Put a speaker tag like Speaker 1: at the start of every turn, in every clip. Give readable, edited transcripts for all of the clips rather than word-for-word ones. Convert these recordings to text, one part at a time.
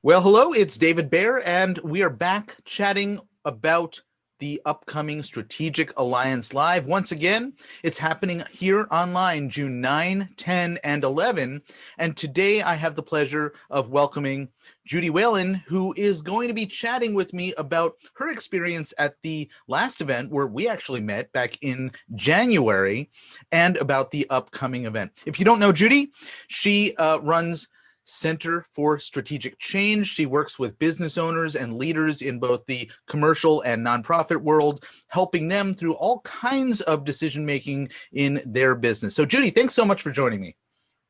Speaker 1: Well, hello, it's David Baer, and we are back chatting about the upcoming Strategic Alliance Live. Once again, it's happening here online June 9, 10, and 11. And today I have the pleasure of welcoming Judy Whalen, who is going to be chatting with me about her experience at the last event where we actually met back in January and about the upcoming event. If you don't know Judy, she runs Center for Strategic Change. She works with business owners and leaders in both the commercial and nonprofit world, helping them through all kinds of decision making in their business. So, Judy, thanks so much for joining me.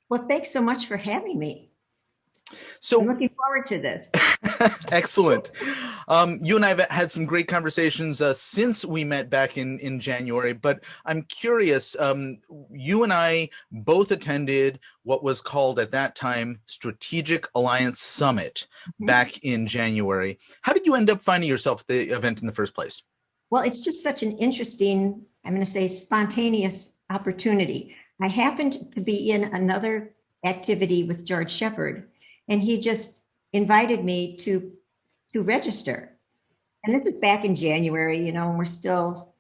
Speaker 2: Well, thanks so much for having me. I'm
Speaker 1: So,
Speaker 2: looking forward to this.
Speaker 1: excellent. You and I have had some great conversations since we met back in January, but I'm curious. You and I both attended what was called at that time Strategic Alliance Summit back in January. How did you end up finding yourself at the event in the first place?
Speaker 2: Well, it's just such an interesting, I'm going to say spontaneous opportunity. I happened to be in another activity with George Shepard, and he just invited me to register. And this is back in January, and we're still,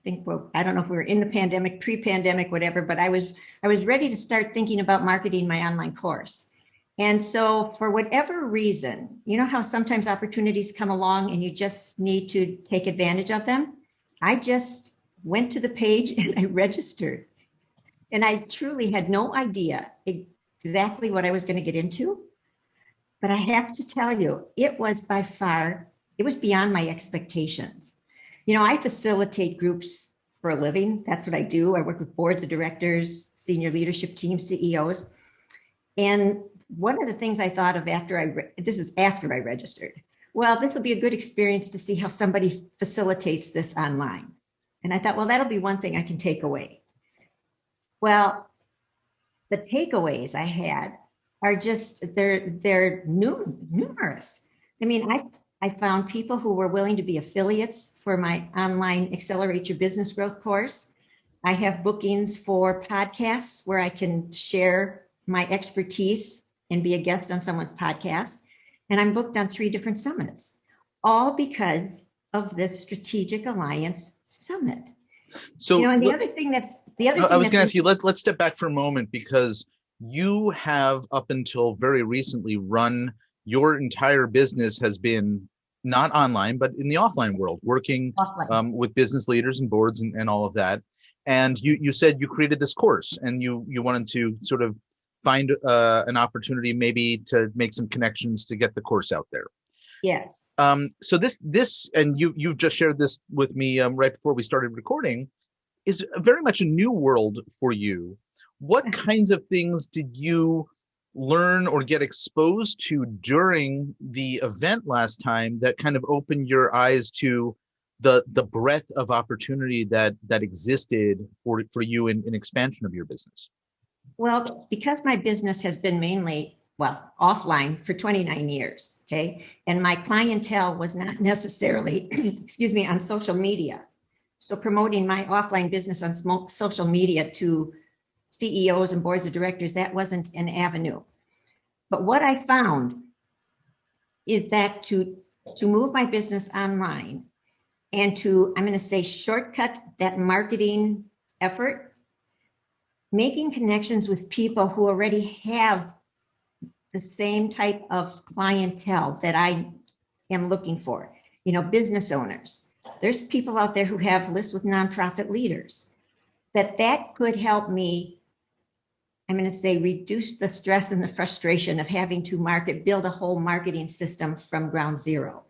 Speaker 2: I don't know if we were in the pandemic, pre-pandemic, whatever, but I was ready to start thinking about marketing my online course. And so for whatever reason, you know how sometimes opportunities come along and you just need to take advantage of them? I just went to the page and I registered. And I truly had no idea exactly what I was going to get into. But I have to tell you, it was beyond my expectations. I facilitate groups for a living. That's what I do. I work with boards of directors, senior leadership teams, CEOs. And one of the things I thought of this is after I registered. Well, this will be a good experience to see how somebody facilitates this online. And I thought, well, that'll be one thing I can take away. Well, the takeaways I had are just, they're numerous. I mean, I found people who were willing to be affiliates for my online Accelerate Your Business Growth course. I have bookings for podcasts where I can share my expertise and be a guest on someone's podcast. And I'm booked on 3 different summits, all because of this Strategic Alliance Summit.
Speaker 1: So,
Speaker 2: and the other thing
Speaker 1: I was going to ask you, let's step back for a moment, because you have up until very recently run your entire business has been not online, but in the offline world, working with business leaders and boards and all of that. And you said you created this course and you wanted to sort of find an opportunity maybe to make some connections to get the course out there.
Speaker 2: Yes.
Speaker 1: So this, and you've just shared this with me right before we started recording, is very much a new world for you. What kinds of things did you learn or get exposed to during the event last time that kind of opened your eyes to the breadth of opportunity that existed for you in expansion of your business?
Speaker 2: Well, because my business has been mainly, offline for 29 years, okay? And my clientele was not necessarily, excuse me, on social media. So promoting my offline business on social media to CEOs and boards of directors, that wasn't an avenue. But what I found is that to move my business online and to, I'm going to say, shortcut that marketing effort, making connections with people who already have the same type of clientele that I am looking for, business owners. There's people out there who have lists with nonprofit leaders that could help me, I'm going to say, reduce the stress and the frustration of having to build a whole marketing system from ground zero.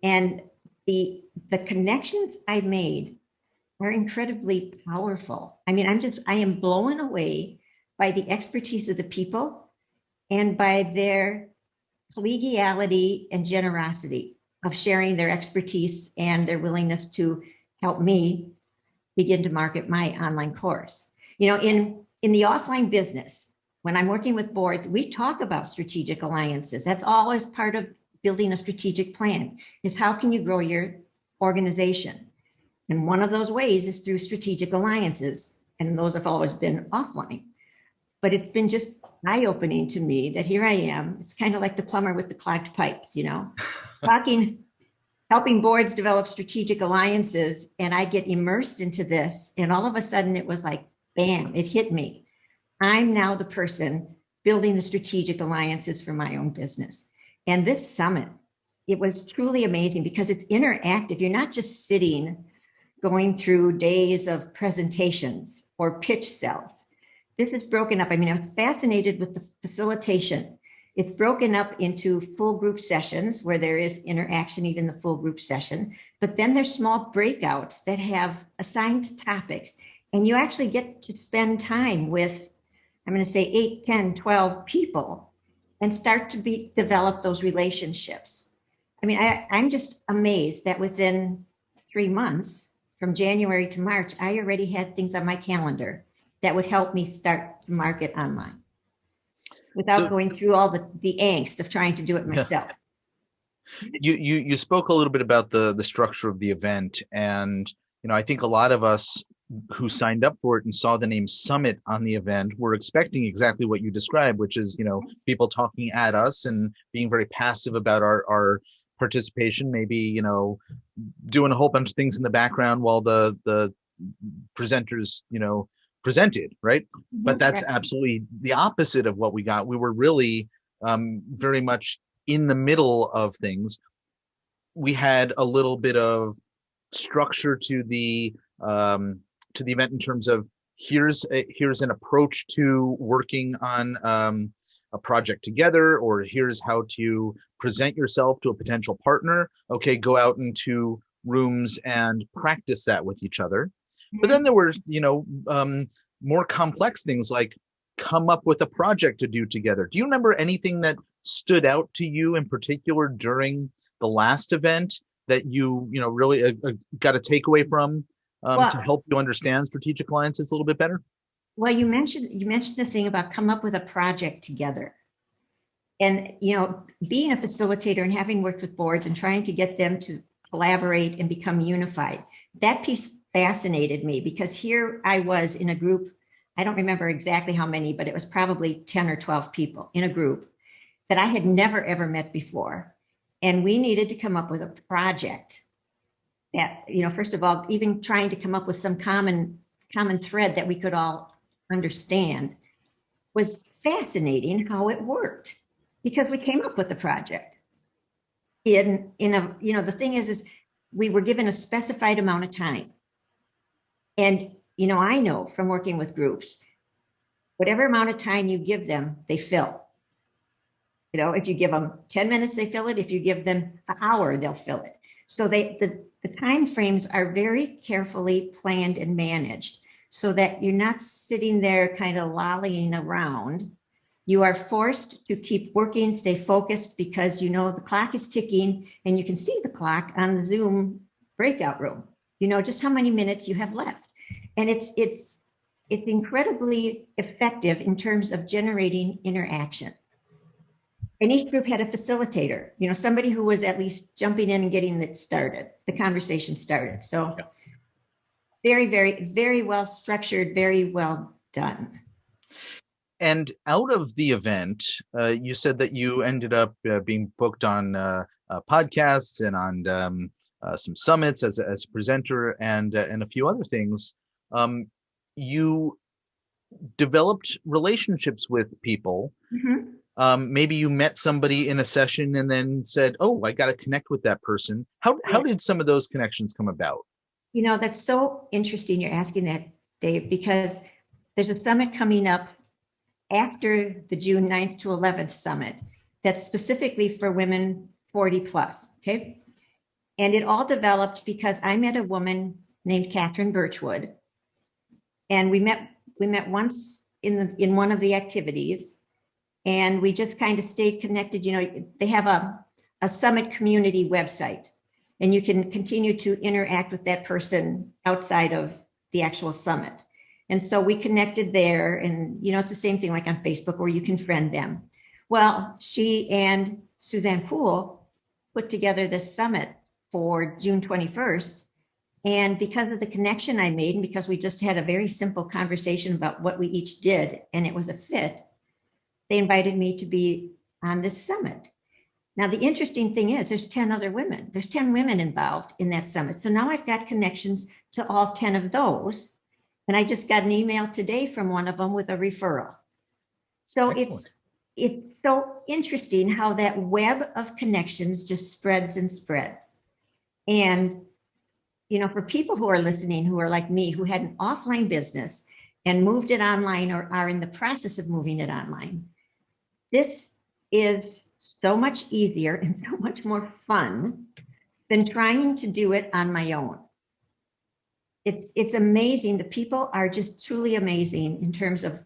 Speaker 2: And the connections I made are incredibly powerful. I mean, I am blown away by the expertise of the people and by their collegiality and generosity of sharing their expertise and their willingness to help me begin to market my online course. In the offline business, when I'm working with boards, we talk about strategic alliances. That's always part of building a strategic plan, is how can you grow your organization? And one of those ways is through strategic alliances. And those have always been offline. But it's been just eye-opening to me that here I am. It's kind of like the plumber with the clogged pipes, talking, helping boards develop strategic alliances. And I get immersed into this. And all of a sudden it was like, bam, it hit me. I'm now the person building the strategic alliances for my own business. And this summit, it was truly amazing because it's interactive. You're not just sitting going through days of presentations or pitch cells. This is broken up. I mean, I'm fascinated with the facilitation. It's broken up into full group sessions where there is interaction, even the full group session, but then there's small breakouts that have assigned topics, and you actually get to spend time with, I'm going to say 8, 10, 12 people and start to develop those relationships. I mean, I'm just amazed that within 3 months, from January to March, I already had things on my calendar that would help me start to market online without going through all the angst of trying to do it myself.
Speaker 1: You spoke a little bit about the structure of the event, and I think a lot of us who signed up for it and saw the name Summit on the event were expecting exactly what you described, which is people talking at us and being very passive about our participation, maybe doing a whole bunch of things in the background while the presenters presented, right? But that's absolutely the opposite of what we got. We were really very much in the middle of things. We had a little bit of structure to the event in terms of here's an approach to working on a project together, or here's how to present yourself to a potential partner. Okay, go out into rooms and practice that with each other. But then there were, more complex things like come up with a project to do together. Do you remember anything that stood out to you in particular during the last event that you really got a takeaway from to help you understand strategic alliances a little bit better?
Speaker 2: Well, you mentioned the thing about come up with a project together. And, being a facilitator and having worked with boards and trying to get them to collaborate and become unified, that piece fascinated me because here I was in a group, I don't remember exactly how many, but it was probably 10 or 12 people in a group that I had never, ever met before. And we needed to come up with a project that, first of all, even trying to come up with some common thread that we could all understand was fascinating how it worked because we came up with the project. The thing is we were given a specified amount of time. And, I know from working with groups, whatever amount of time you give them, they fill. If you give them 10 minutes, they fill it. If you give them an hour, they'll fill it. So the time frames are very carefully planned and managed so that you're not sitting there kind of lollying around. You are forced to keep working, stay focused because the clock is ticking and you can see the clock on the Zoom breakout room. Just how many minutes you have left. And it's incredibly effective in terms of generating interaction. And each group had a facilitator, somebody who was at least jumping in and getting it started, the conversation started. So very, very, very well structured, very well done.
Speaker 1: And out of the event, you said that you ended up being booked on podcasts and on some summits as a presenter and a few other things. You developed relationships with people. Mm-hmm. Maybe you met somebody in a session and then said, "Oh, I got to connect with that person." How did some of those connections come about?
Speaker 2: That's so interesting you're asking that, Dave, because there's a summit coming up after the June 9th to 11th summit that's specifically for women 40 plus. Okay. And it all developed because I met a woman named Catherine Birchwood, and we met once in one of the activities, and we just kind of stayed connected. They have a summit community website, and you can continue to interact with that person outside of the actual summit. And so we connected there, and it's the same thing like on Facebook where you can friend them. Well, she and Suzanne Poole put together this summit for June 21st. And because of the connection I made, and because we just had a very simple conversation about what we each did, and it was a fit, they invited me to be on this summit. Now, the interesting thing is there's 10 other women. There's 10 women involved in that summit. So now I've got connections to all 10 of those. And I just got an email today from one of them with a referral. So
Speaker 1: Excellent.
Speaker 2: it's so interesting how that web of connections just spreads and spreads. And, you know, for people who are listening, who are like me, who had an offline business and moved it online or are in the process of moving it online, this is so much easier and so much more fun than trying to do it on my own. It's amazing. The people are just truly amazing in terms of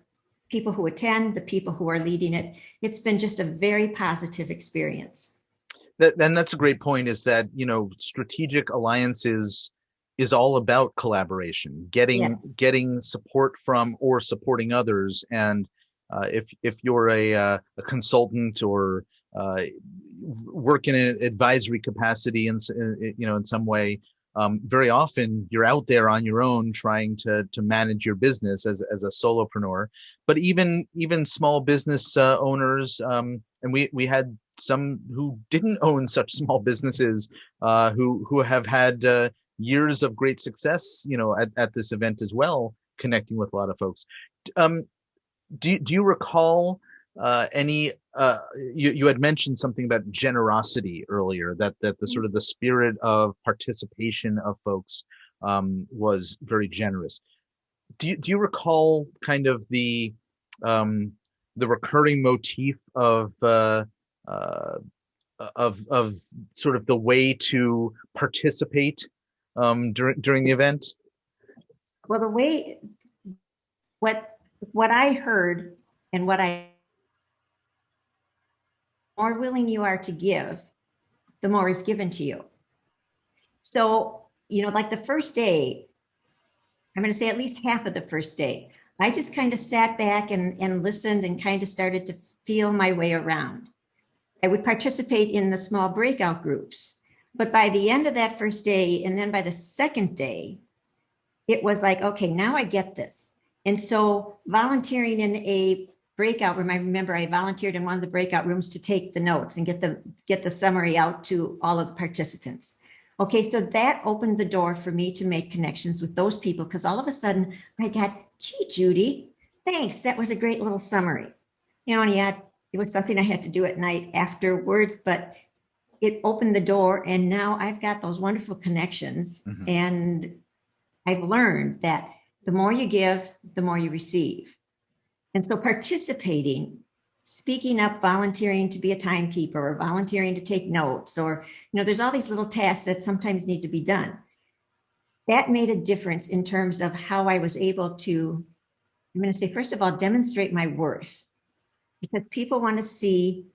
Speaker 2: people who attend, the people who are leading it. It's been just a very positive experience.
Speaker 1: That's a great point, is that, you know, strategic alliances is all about collaboration, getting support from or supporting others. And if you're a consultant or work in an advisory capacity in some way, very often you're out there on your own trying to manage your business as a solopreneur. But even small business owners, and we had some who didn't own such small businesses, who have had years of great success, you know, at this event as well, connecting with a lot of folks. Do you recall any? You had mentioned something about generosity earlier, that the sort of the spirit of participation of folks was very generous. Do you recall kind of the recurring motif of sort of the way to participate during the event?
Speaker 2: Well, the way what I heard and the more willing you are to give, the more is given to you. So, you know, like the first day, I'm going to say at least half of the first day, I just kind of sat back and listened and kind of started to feel my way around. I would participate in the small breakout groups, but by the end of that first day, and then by the second day, it was like, okay, now I get this. And so volunteering in a breakout room, I remember I volunteered in one of the breakout rooms to take the notes and get the summary out to all of the participants. Okay, so that opened the door for me to make connections with those people, because all of a sudden I got, gee, Judy, thanks. That was a great little summary. You know, and yeah, it was something I had to do at night afterwards, but it opened the door, and now I've got those wonderful connections.
Speaker 1: Mm-hmm.
Speaker 2: And I've learned that the more you give, the more you receive. And so participating, speaking up, volunteering to be a timekeeper, or volunteering to take notes, or, you know, there's all these little tasks that sometimes need to be done. That made a difference in terms of how I was able to, I'm going to say, first of all, demonstrate my worth, because people want to see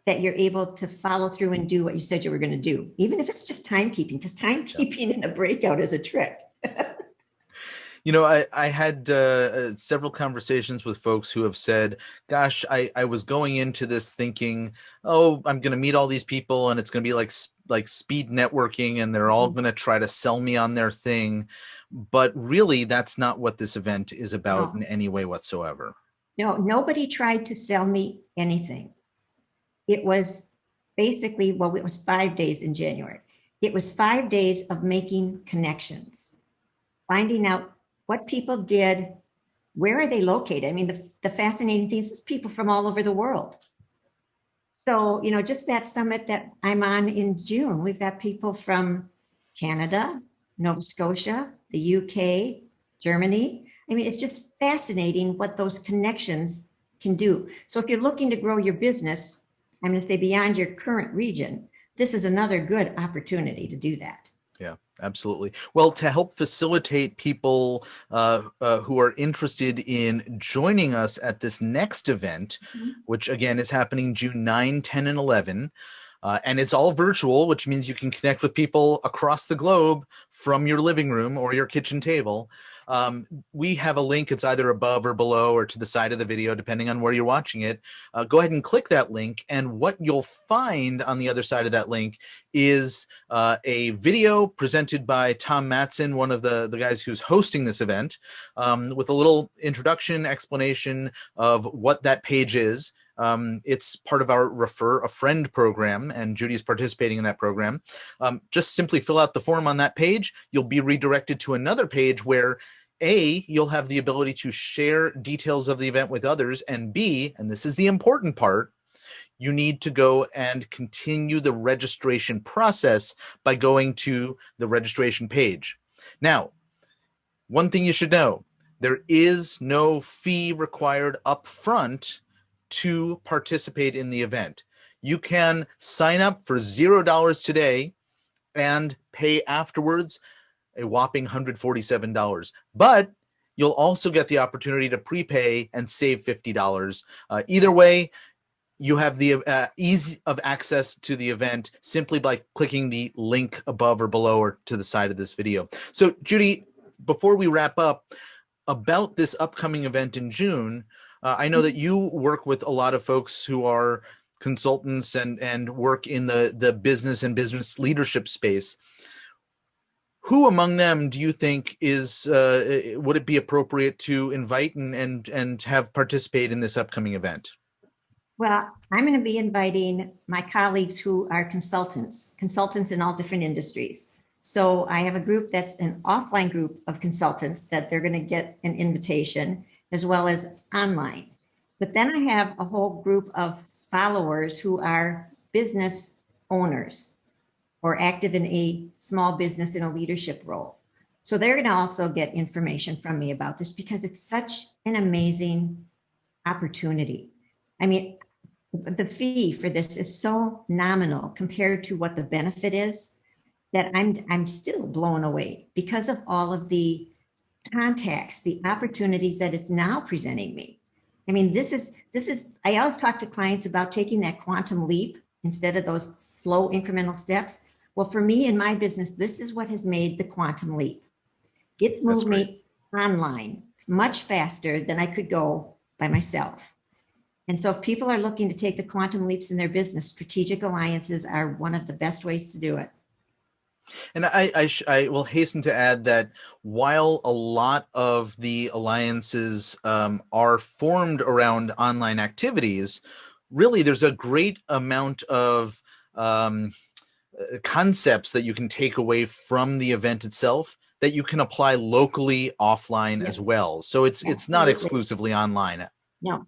Speaker 2: that you're able to follow through and do what you said you were going to do, even if it's just timekeeping, because timekeeping in a breakout is a trick.
Speaker 1: You know, I had several conversations with folks who have said, gosh, I was going into this thinking, oh, I'm going to meet all these people and it's going to be like speed networking, and they're all going to try to sell me on their thing. But really, that's not what this event is about in any way whatsoever.
Speaker 2: No, nobody tried to sell me anything. It was basically, well, it was 5 days in January. It was 5 days of making connections, finding out what people did, where are they located? I mean, the fascinating thing is people from all over the world. So, you know, just that summit that I'm on in June, we've got people from Canada, Nova Scotia, the UK, Germany. I mean, it's just fascinating what those connections can do. So if you're looking to grow your business, I'm going to say beyond your current region, this is another good opportunity to do that.
Speaker 1: Yeah, absolutely. Well, to help facilitate people who are interested in joining us at this next event, which again is happening June 9, 10, and 11, and it's all virtual, which means you can connect with people across the globe from your living room or your kitchen table. We have a link. It's either above or below or to the side of the video, depending on where you're watching it. Go ahead and click that link. And what you'll find on the other side of that link is a video presented by Tom Matson, one of the guys who's hosting this event, with a little introduction, explanation of what that page is. It's part of our Refer a Friend program, and Judy's participating in that program. Just simply fill out the form on that page. You'll be redirected to another page where A, you'll have the ability to share details of the event with others, and B, and this is the important part, you need to go and continue the registration process by going to the registration page. Now, one thing you should know, there is no fee required up front to participate in the event. You can sign up for $0 today and pay afterwards a whopping $147. But you'll also get the opportunity to prepay and save $50. Either way, you have the ease of access to the event simply by clicking the link above or below or to the side of this video. So, Judy, before we wrap up, about this upcoming event in June, I know that you work with a lot of folks who are consultants and work in the business and business leadership space. Who among them do you think is would it be appropriate to invite and have participate in this upcoming event?
Speaker 2: Well, I'm going to be inviting my colleagues who are consultants in all different industries. So I have a group that's an offline group of consultants that they're going to get an invitation, as well as online. But then I have a whole group of followers who are business owners or active in a small business in a leadership role. So they're going to also get information from me about this because it's such an amazing opportunity. I mean, the fee for this is so nominal compared to what the benefit is that I'm still blown away because of all of the contacts, the opportunities that it's now presenting me. I mean, this is, I always talk to clients about taking that quantum leap instead of those slow incremental steps. Well, for me in my business, this is what has made the quantum leap. It's moved me online much faster than I could go by myself. And so if people are looking to take the quantum leaps in their business, strategic alliances are one of the best ways to do it.
Speaker 1: And I will hasten to add that while a lot of the alliances are formed around online activities, really there's a great amount of concepts that you can take away from the event itself that you can apply locally offline as well. So it's not exclusively online.
Speaker 2: No,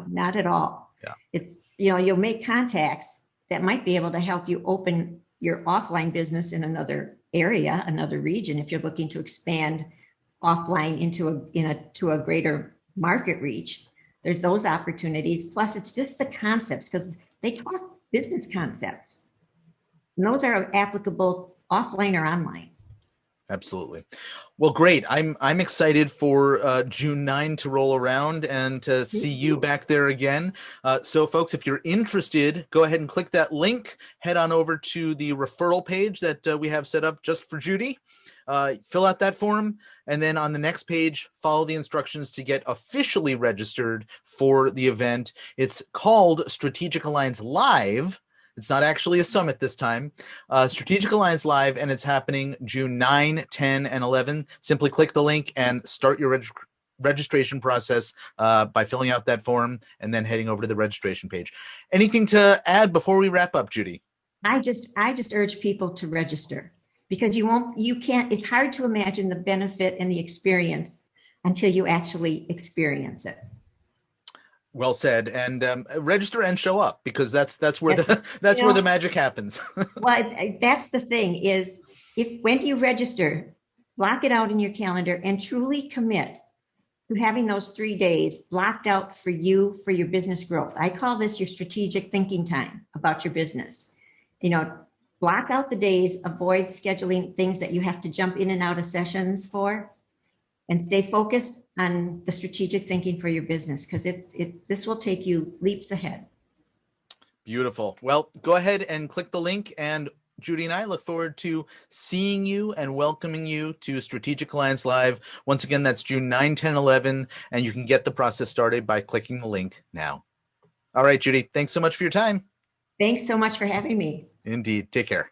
Speaker 2: not at all.
Speaker 1: Yeah.
Speaker 2: It's, you'll make contacts that might be able to help you open your offline business in another area, another region, if you're looking to expand offline into a greater market reach. There's those opportunities. Plus, it's just the concepts, because they talk business concepts. And those are applicable offline or online.
Speaker 1: Absolutely. Well, great. I'm excited for June 9 to roll around and to see you back there again. So folks, if you're interested, go ahead and click that link, head on over to the referral page that we have set up just for Judy. Fill out that form, and then on the next page, follow the instructions to get officially registered for the event. It's called Strategic Alliance Live. It's not actually a summit this time. Strategic Alliance Live, and it's happening June 9, 10, and 11. Simply click the link and start your registration process by filling out that form and then heading over to the registration page. Anything to add before we wrap up, Judy?
Speaker 2: I just urge people to register, because it's hard to imagine the benefit and the experience until you actually experience it.
Speaker 1: Well said. And register and show up, because that's where where the magic happens.
Speaker 2: Well, that's the thing is, when you register, block it out in your calendar and truly commit to having those 3 days blocked out for you, for your business growth. I call this your strategic thinking time about your business. Block out the days, avoid scheduling things that you have to jump in and out of sessions for, and stay focused on the strategic thinking for your business, because this will take you leaps ahead.
Speaker 1: Beautiful. Well, go ahead and click the link, and Judy and I look forward to seeing you and welcoming you to Strategic Alliance Live. Once again, that's June 9, 10, 11, and you can get the process started by clicking the link now. All right, Judy, thanks so much for your time.
Speaker 2: Thanks so much for having me.
Speaker 1: Indeed. Take care.